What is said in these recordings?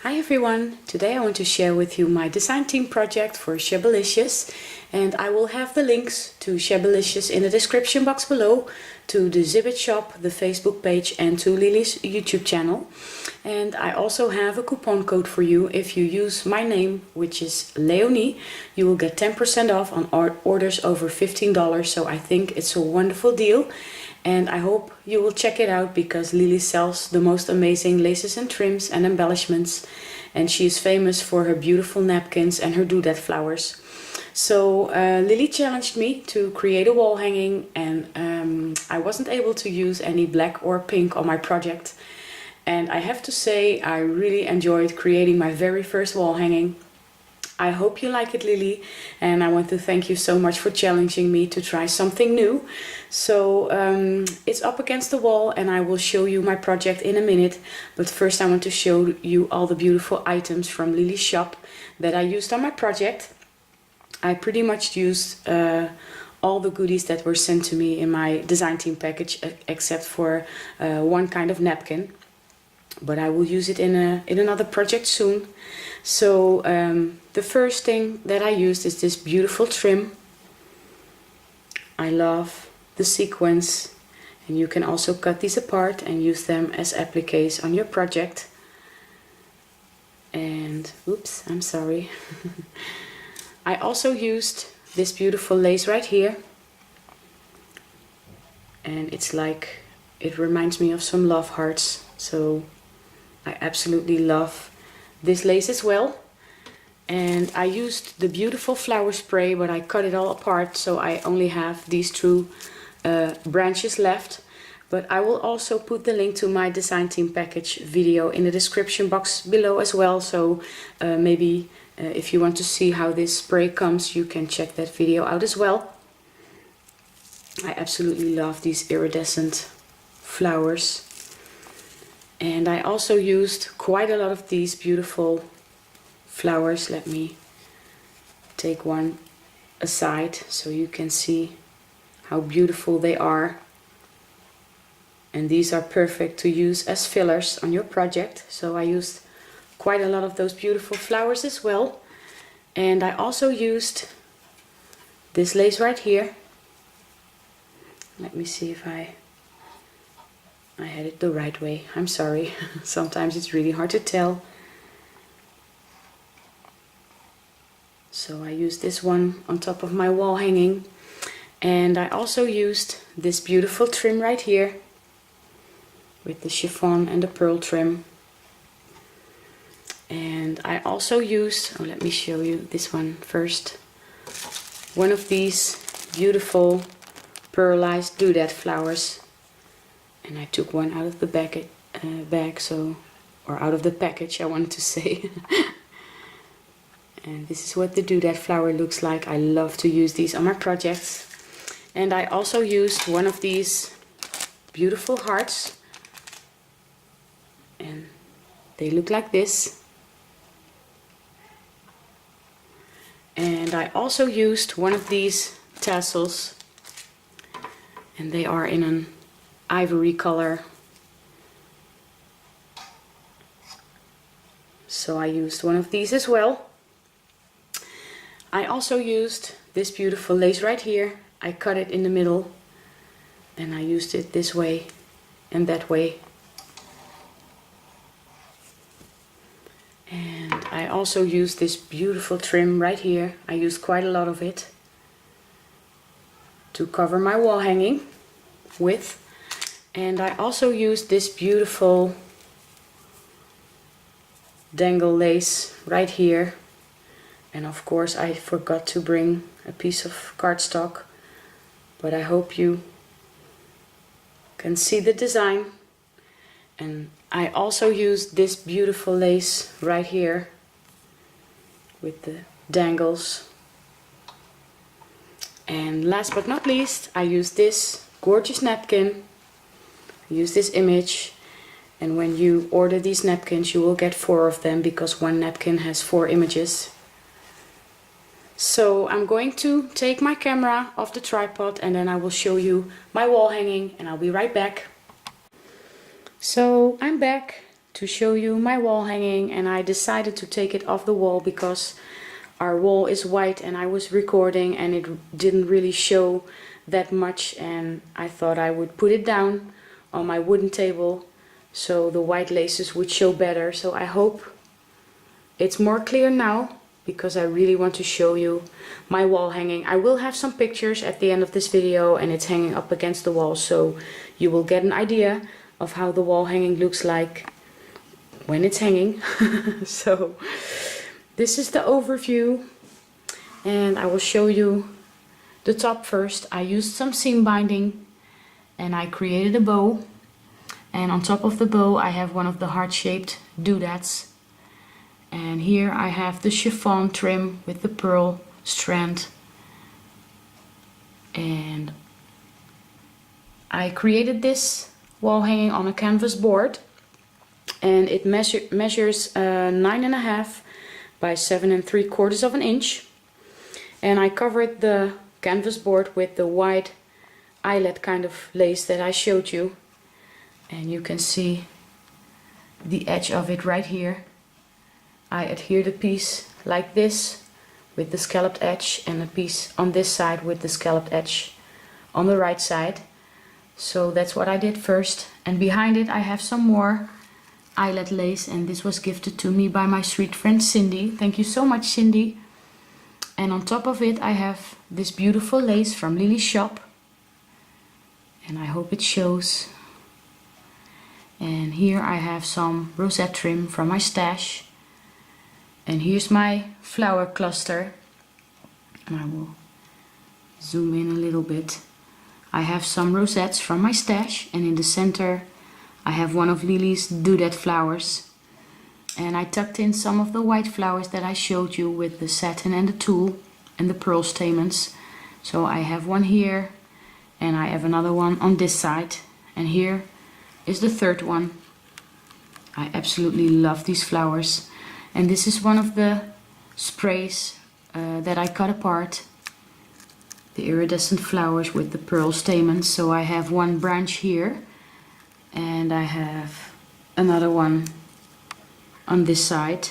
Hi everyone! Today I want to share with you my design team project for Shabbylishious, and I will have the links to Shabbylishious in the description box below, to the Zibbit shop, the Facebook page and to Lily's YouTube channel. And I also have a coupon code for you. If you use my name, which is Leonie, you will get 10% off on orders over $15, so I think it's a wonderful deal. And I hope you will check it out because Lily sells the most amazing laces and trims and embellishments, and she is famous for her beautiful napkins and her doodad flowers. So Lily challenged me to create a wall hanging, and I wasn't able to use any black or pink on my project. And I have to say I really enjoyed creating my very first wall hanging. I hope you like it, Lily, and I want to thank you so much for challenging me to try something new. So it's up against the wall and I will show you my project in a minute, but first I want to show you all the beautiful items from Lily's shop that I used on my project. I pretty much used all the goodies that were sent to me in my design team package except for one kind of napkin. But I will use it in another project soon. So the first thing that I used is this beautiful trim. I love the sequins, and you can also cut these apart and use them as appliques on your project. And oops, I'm sorry. I also used this beautiful lace right here, and it's like, it reminds me of some love hearts, so I absolutely love this lace as well. And I used the beautiful flower spray, but I cut it all apart, so I only have these two branches left. But I will also put the link to my design team package video in the description box below as well, so maybe if you want to see how this spray comes, you can check that video out as well. I absolutely love these iridescent flowers. And I also used quite a lot of these beautiful flowers. Let me take one aside so you can see how beautiful they are. And these are perfect to use as fillers on your project. So I used quite a lot of those beautiful flowers as well. And I also used this lace right here. Let me see if I had it the right way. I'm sorry. Sometimes it's really hard to tell. So I used this one on top of my wall hanging. And I also used this beautiful trim right here with the chiffon and the pearl trim. And I also used, oh, let me show you this one first. One of these beautiful pearlized doodad flowers. And I took one out of the bag, or out of the package, I wanted to say. And this is what the doodad flower looks like. I love to use these on my projects. And I also used one of these beautiful hearts. And they look like this. And I also used one of these tassels. And they are in an ivory color. So I used one of these as well. I also used this beautiful lace right here. I cut it in the middle and I used it this way and that way. And I also used this beautiful trim right here. I used quite a lot of it to cover my wall hanging with. And I also used this beautiful dangle lace right here. And of course I forgot to bring a piece of cardstock, but I hope you can see the design. And I also used this beautiful lace right here with the dangles. And last but not least, I used this gorgeous napkin. Use this image, and when you order these napkins you will get 4 of them because one napkin has 4 images. So I'm going to take my camera off the tripod and then I will show you my wall hanging, and I'll be right back. So I'm back to show you my wall hanging, and I decided to take it off the wall because our wall is white and I was recording and it didn't really show that much, and I thought I would put it down on my wooden table so the white laces would show better. So I hope it's more clear now, because I really want to show you my wall hanging. I will have some pictures at the end of this video, and it's hanging up against the wall, so you will get an idea of how the wall hanging looks like when it's hanging. So this is the overview, and I will show you the top first. I used some seam binding and I created a bow, and on top of the bow I have one of the heart-shaped doodads. And here I have the chiffon trim with the pearl strand. And I created this wall hanging on a canvas board, and it measures 9.5 by 7 3/4 inch. And I covered the canvas board with the white eyelet kind of lace that I showed you. And you can see the edge of it right here. I adhered a piece like this with the scalloped edge, and a piece on this side with the scalloped edge on the right side. So that's what I did first. And behind it I have some more eyelet lace, and this was gifted to me by my sweet friend Cindy. Thank you so much, Cindy. And on top of it I have this beautiful lace from Lily's shop, and I hope it shows. And here I have some rosette trim from my stash. And here's my flower cluster, and I will zoom in a little bit. I have some rosettes from my stash, and in the center I have one of Lily's doodad flowers. And I tucked in some of the white flowers that I showed you with the satin and the tulle and the pearl stamens. So I have one here, and I have another one on this side, and here is the third one. I absolutely love these flowers. And this is one of the sprays that I cut apart, the iridescent flowers with the pearl stamens. So I have one branch here, and I have another one on this side.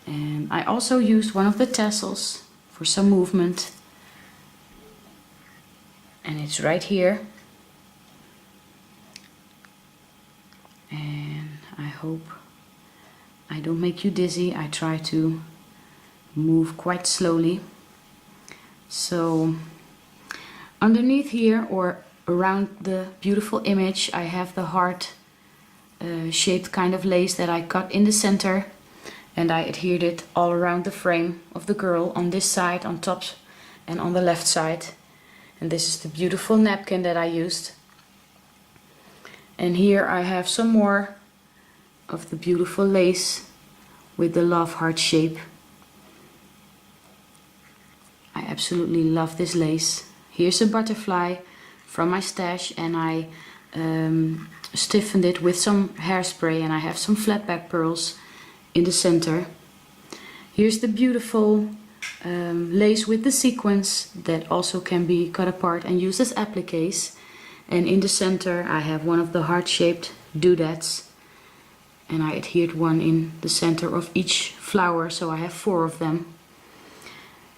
And I also used one of the tassels for some movement, and it's right here. And I hope I don't make you dizzy. I try to move quite slowly. So underneath here, or around the beautiful image, I have the heart shaped kind of lace that I cut in the center, and I adhered it all around the frame of the girl on this side, on top and on the left side. And this is the beautiful napkin that I used. And here I have some more of the beautiful lace with the love heart shape. I absolutely love this lace. Here's a butterfly from my stash, and I stiffened it with some hairspray, and I have some flat back pearls in the center. Here's the beautiful lace with the sequins that also can be cut apart and used as appliques. And in the center I have one of the heart-shaped doodads, and I adhered one in the center of each flower, so I have 4 of them.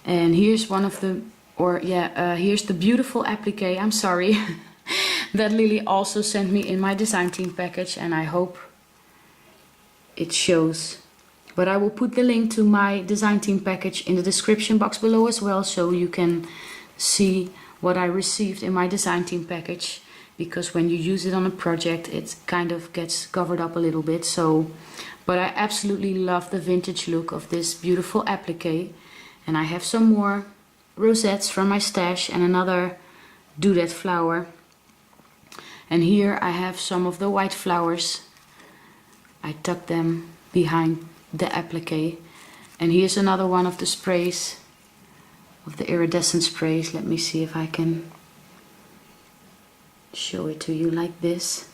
And here's one of the, here's the beautiful applique, I'm sorry, that Lily also sent me in my design team package, and I hope it shows. But I will put the link to my design team package in the description box below as well, so you can see what I received in my design team package, because when you use it on a project it kind of gets covered up a little bit. So, but I absolutely love the vintage look of this beautiful applique. And I have some more rosettes from my stash and another doodad flower. And here I have some of the white flowers. I tucked them behind the applique. And here's another one of the sprays, of the iridescent sprays. Let me see if I can show it to you like this.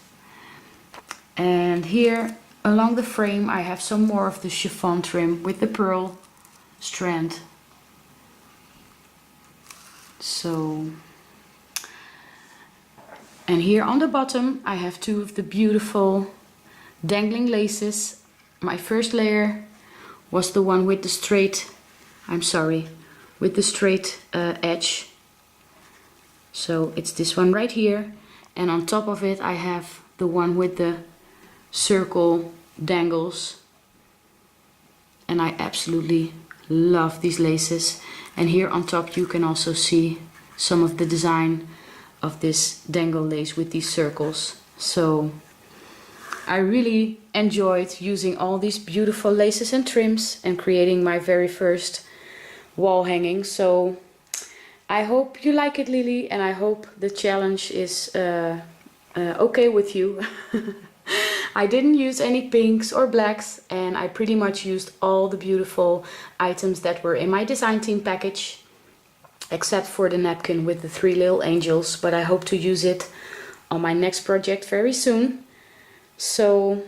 And here along the frame I have some more of the chiffon trim with the pearl strand. So, and here on the bottom I have 2 of the beautiful dangling laces. My first layer was the one with the straight, with the straight edge. So it's this one right here, and on top of it I have the one with the circle dangles, and I absolutely love these laces. And here on top you can also see some of the design of this dangle lace with these circles. So I really enjoyed using all these beautiful laces and trims and creating my very first wall hanging. So I hope you like it, Lily, and I hope the challenge is okay with you. I didn't use any pinks or blacks, and I pretty much used all the beautiful items that were in my design team package, except for the napkin with the 3 little angels, but I hope to use it on my next project very soon. So,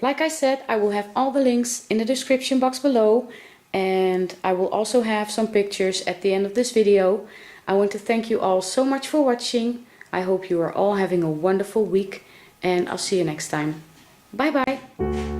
like I said, I will have all the links in the description box below, and I will also have some pictures at the end of this video. I want to thank you all so much for watching. I hope you are all having a wonderful week, and I'll see you next time. Bye bye!